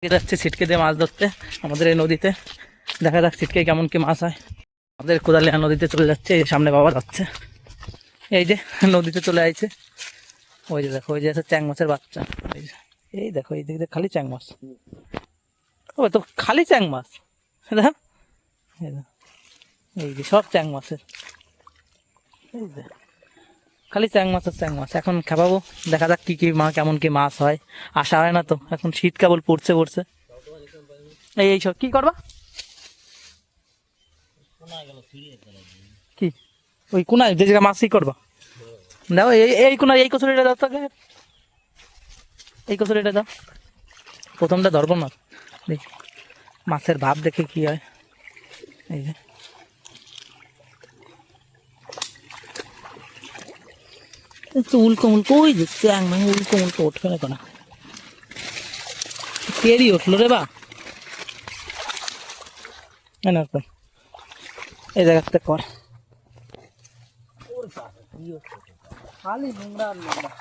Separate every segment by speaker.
Speaker 1: যাচ্ছে ছিটকে দিয়ে মাছ ধরতে আমাদের এই নদীতে। দেখা যাক ছিটকে কেমন কি মাছ হয়। আমাদের কোদালিয়া নদীতে চলে যাচ্ছে, এই সামনে বাবা যাচ্ছে, এই যে নদীতে চলে আইছে। ওই যে দেখো, ওই যে আছে চ্যাং মাছের বাচ্চা। এই দেখো এই দিকে খালি চ্যাং মাছ, ও তো খালি চ্যাং মাছ। দেখো এই যে সব চ্যাং মাছের, এই যে খালি চ্যাং মাছ আর চ্যাং মাছ। এখন খাওয়াবো, দেখা যাক কি কি কেমন কি মাছ হয়। আসা হয় না তো, এখন শীত কেবল পড়ছে পড়ছে। এই সব কি করবা, কি ওই কোনায় যে জায়গা মাছই করবা, দাও এই কোনায় এই কচুরিটা দাও তোকে, এই কচুরিটা দাও। প্রথমটা ধরবো না, দেখি মাছের ভাব দেখে কি হয়। এই যে একটু উল্কো মুলকো, ওই যে চ্যাং মানে উল্কো মুলকো উঠবে না কেন, তেরি উঠলো রে বা। এই জায়গাতে কর, খালি নোংরা আর নোংরা।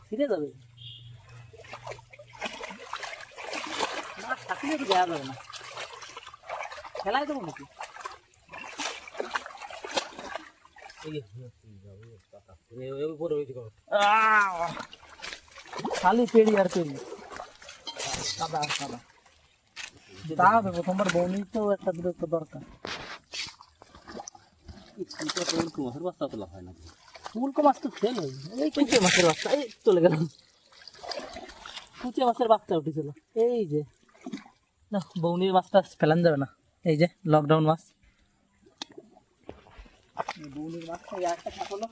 Speaker 1: ফিরে যাবে না, থাকলে তো দেওয়া যাবে না, খেলায় দেবো নাকি। খালি পেড়ি আর পেড়ি, সাদা সাদা। তা হবে প্রথমবার বৌনি তো একটা দূরে তো দরকার। মাছের বাচ্চা তোলা হয় না, উল্কো মাছ তো ফেল হয়ে, এই কুচে মাছের বাচ্চা এই চলে গেল, কুচে মাছের বাচ্চা উঠেছিল। এই যে না, বৌনির মাছটা ফেলান যাবে না, এই যে লকডাউন মাছ, বৌনির মাছটা একটা থাকলো।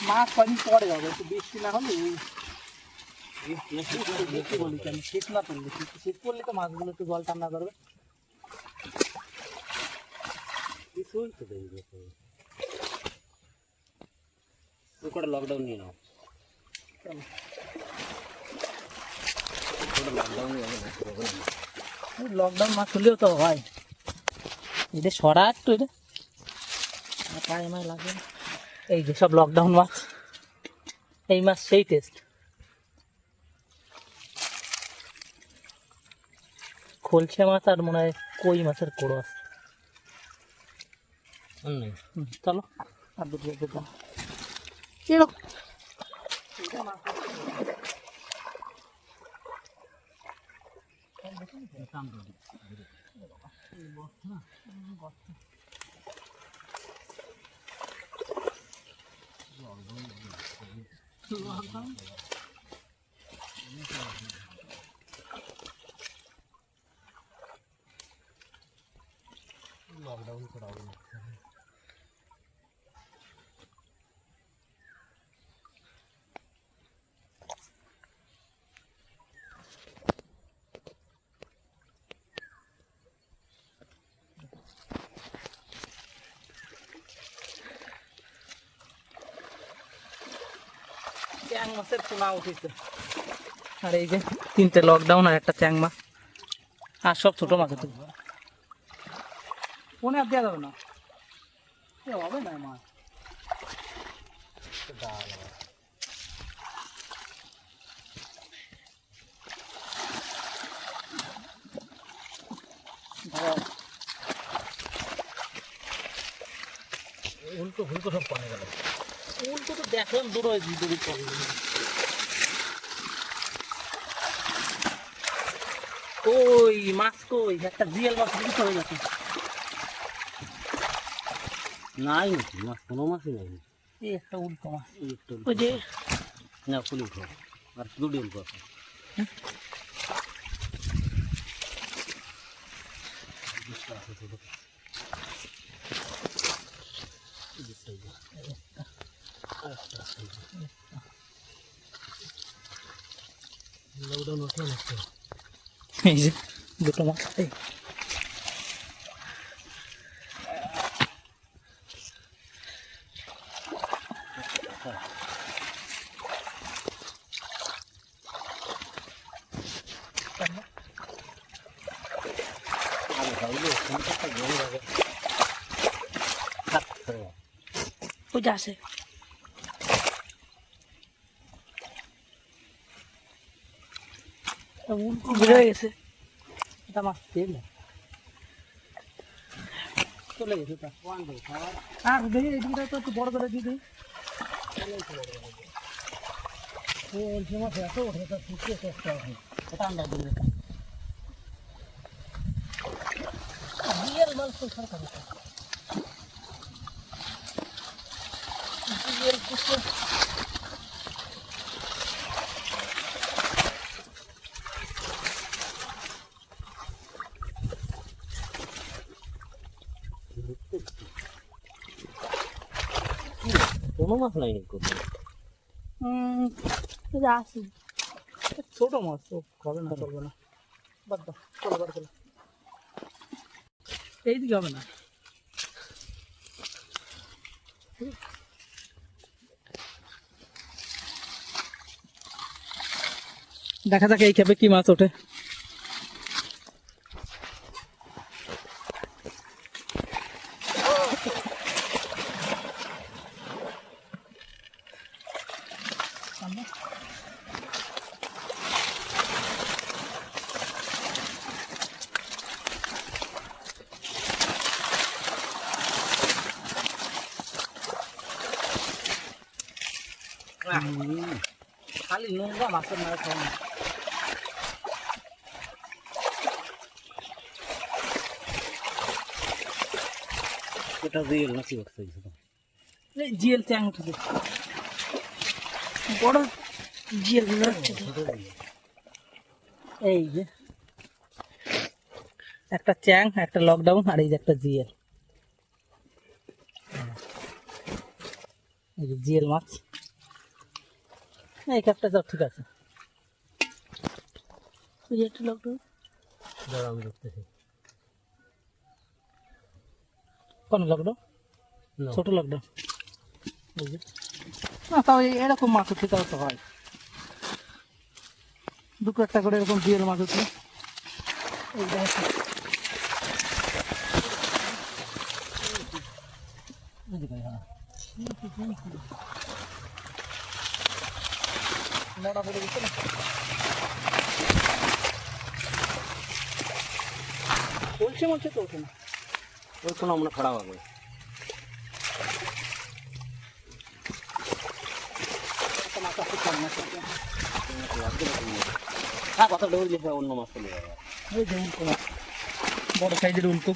Speaker 1: মাছ কদিন পরে হবে, একটু বৃষ্টি না হলে বলি কেন, শীত না পড়লে, শীত পড়লে তো মাছগুলো একটু জল ঠান্ডা করবে। লকডাউন নিয়ে নাও, লকডাউন মাছ হলেও তো হয়। এটা সরা একটু, এটা পায়ে মায় লাগে। এই যে সব লকডাউন মাছ, এই মাছ সেই টেস্ট। খলসে মাছ আর মনে হয় কই মাছের কোড়ো আছে। চলো আর দুটো যেতাম এরকম। লকডাউন করা হবে চ্যাং মাছের পোনা উঠেছে। আর এই যে তিনটে লকডাউন আর একটা চ্যাং মাছ, আর সব ছোট মাছ উঠেছে। পোনে আর দেওয়া যাবে না, হবে না মাছ। উল্টো ফুলকো সব পানি গেল, উল্টো তো দেখলাম দূর হয়েছে দূরে পড়ে। কই মাছ, কই একটা জিএল মাছ উল্টো হয়ে গেছে। নাই নাকি মাছ, কোনো মাছই নাই। এই একটা উল্টো মাছ, ওই যে না ফুল উঠো আর দুটি উল্টো আছে। এই যে দুটো মাছ,
Speaker 2: ওইটা আছে বের হয়ে গেছে
Speaker 1: এটা মাছ তেল চলে গেছে তা আর দেখি এদিকটা তো একটু বড় করে দিয়ে দিই মাছ এত ওঠে তা শুকিয়ে চেষ্টা হয় এটা আমরা দিলে বিয়ের মাল তো সরকার বিয়ের কিছু কোনো মাছ নাই
Speaker 2: ওইটা আছে
Speaker 1: ছোট মাছ তো হবে না চলবে না বাদ দাও চলো বার চলো এইদিকে হবে না দেখা যাক এই খেপে কি মাছ ওঠে খালি নোংরা মাছের মারা খাওয়া না এটা জিএল নাকি জিএল চ্যাং উঠেছে
Speaker 2: বড় জিয়াল হচ্ছে
Speaker 1: এই যে একটা চ্যাং একটা লকডাউন আর এই যে একটা জিএল এই যে জিএল মাছ এই ক্যাপটা সব ঠিক আছে
Speaker 2: ওই যে একটা লকডাউন
Speaker 1: দাঁড়া আমি দেখতেছি কোন লকডাউন ছোট লকডাউন এই যে না তাও এরকম মাছ উঠে তাও তো হয় দুটো একটা করে এরকম জিএল মাছ উঠে এই দেখো নড়া পড়ে গেছে না বলছে মনে তো ওঠে না ওই কোনো আমরা খারাপ হবে হ্যাঁ কথা ডবল গেছে অন্য মাছ চলে যাবে ওই যে উল্কো মাছ বড় সাইজের উল্কো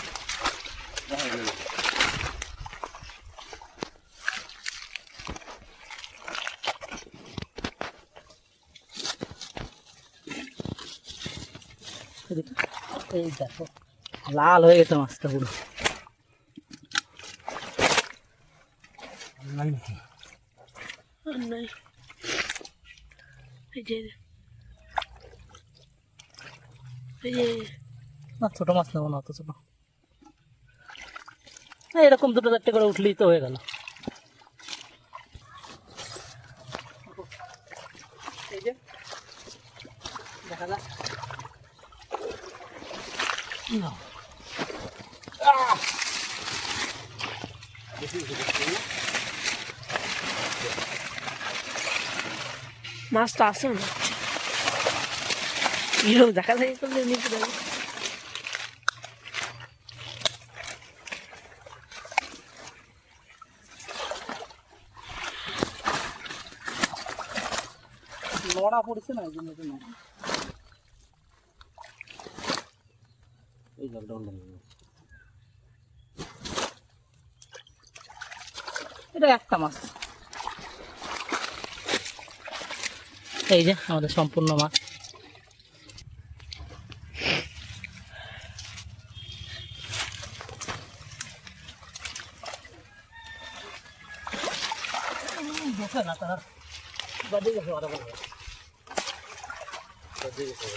Speaker 1: এই দেখো লাল হয়ে গেছে মাছটা পুরো
Speaker 2: নাই এই যে
Speaker 1: না ছোট মাছ নেবো না অত ছোট এরকম দুটো চারটে করে উঠলেই তো হয়ে গেল এই যে দেখা যাক
Speaker 2: মাছটা আছে না এরকম দেখা যায় করলে নিচে যাবে
Speaker 1: লড়া পড়েছে না এই জন্য এই লকডাউনটা এটা একটা মাছ এই যে আমাদের সম্পূর্ণ মাছ বসে না তার বাজে গেছে ওরা বলে বাজে গেছে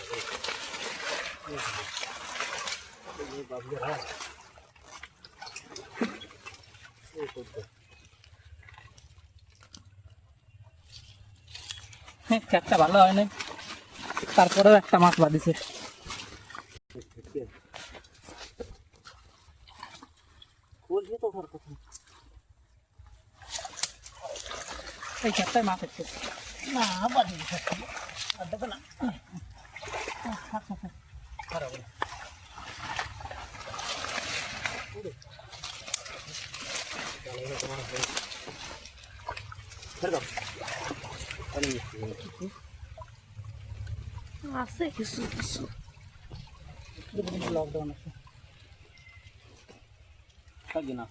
Speaker 1: একটা ভালো হয় না তারপরেও একটা মাছ বাঁধিছে বলছি তো ওঠার কথা। এই চারটায় মাছ হচ্ছে না, বাড়ি আর দেখো না।
Speaker 2: আছে কিছু কিছু।
Speaker 1: লকডাউন আছে না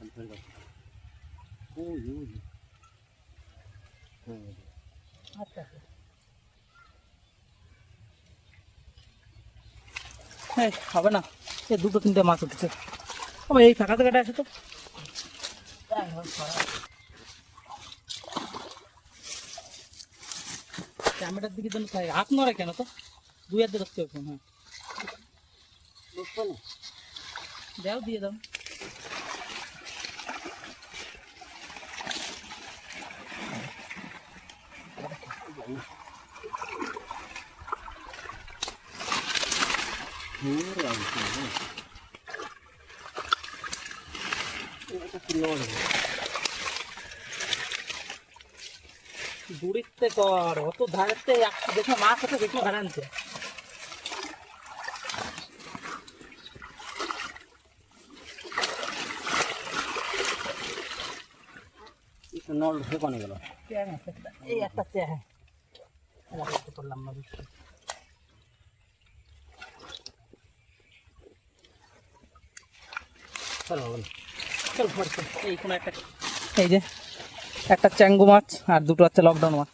Speaker 1: আচ্ছা হবে না, এই দুটো তিনটে মাছ উঠেছে। আবার এই ফাঁকা জায়গাটা আছে তো, ক্যামেরার দিকে জন্য হাত নড়ে কেন তো, দুই হাতে ধরতে হবে। হ্যাঁ দাও, দিয়ে দাও। দূরিতে কর, অত ধারেতে দেখে মাছ হতে দেখে হারানছে। নল ঢেকানো গেল, এই একটা চেয়ে করলাম না। এই কোনো একটা, এই যে একটা চ্যাঙ্গু মাছ আর দুটো হচ্ছে লকডাউন মাছ।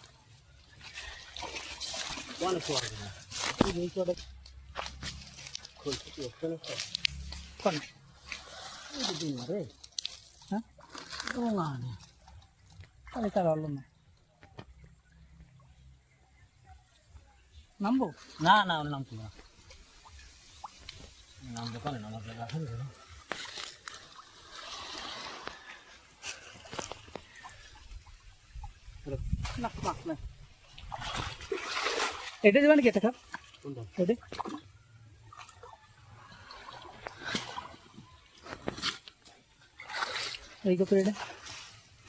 Speaker 1: নামবো না, না নামতো না, নামবো কেন নামার জায়গা আছে না। এটা দেবেন কেটে খাপ, এটা এই কপি, এটা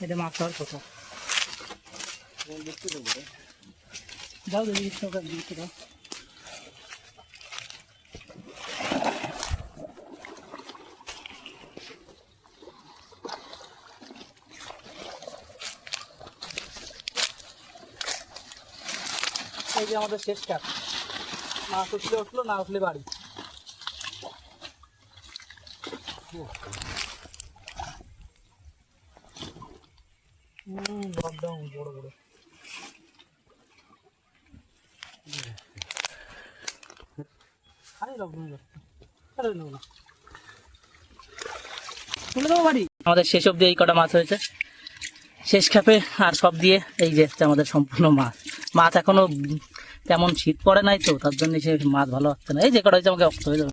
Speaker 1: এটা মাছ খাওয়ার কথা। যাও দেখি দিতে দাও। এই যে আমাদের শেষ কাপ, মাছ উঠলে উঠলো, না উঠলে বাড়ি। লকডাউন বড় বড় আমাদের শেষ অব্দি এই কটা মাছ হয়েছে, শেষ খাপে। আর সব দিয়ে এই যে আমাদের সম্পূর্ণ মাছ। মাছ এখনো তেমন শীত পড়ে নাই তো, তার জন্য সে মাছ ভালো হচ্ছে না। এই যে কটা হয়েছে আমাকে অক্ত হয়ে যাবে।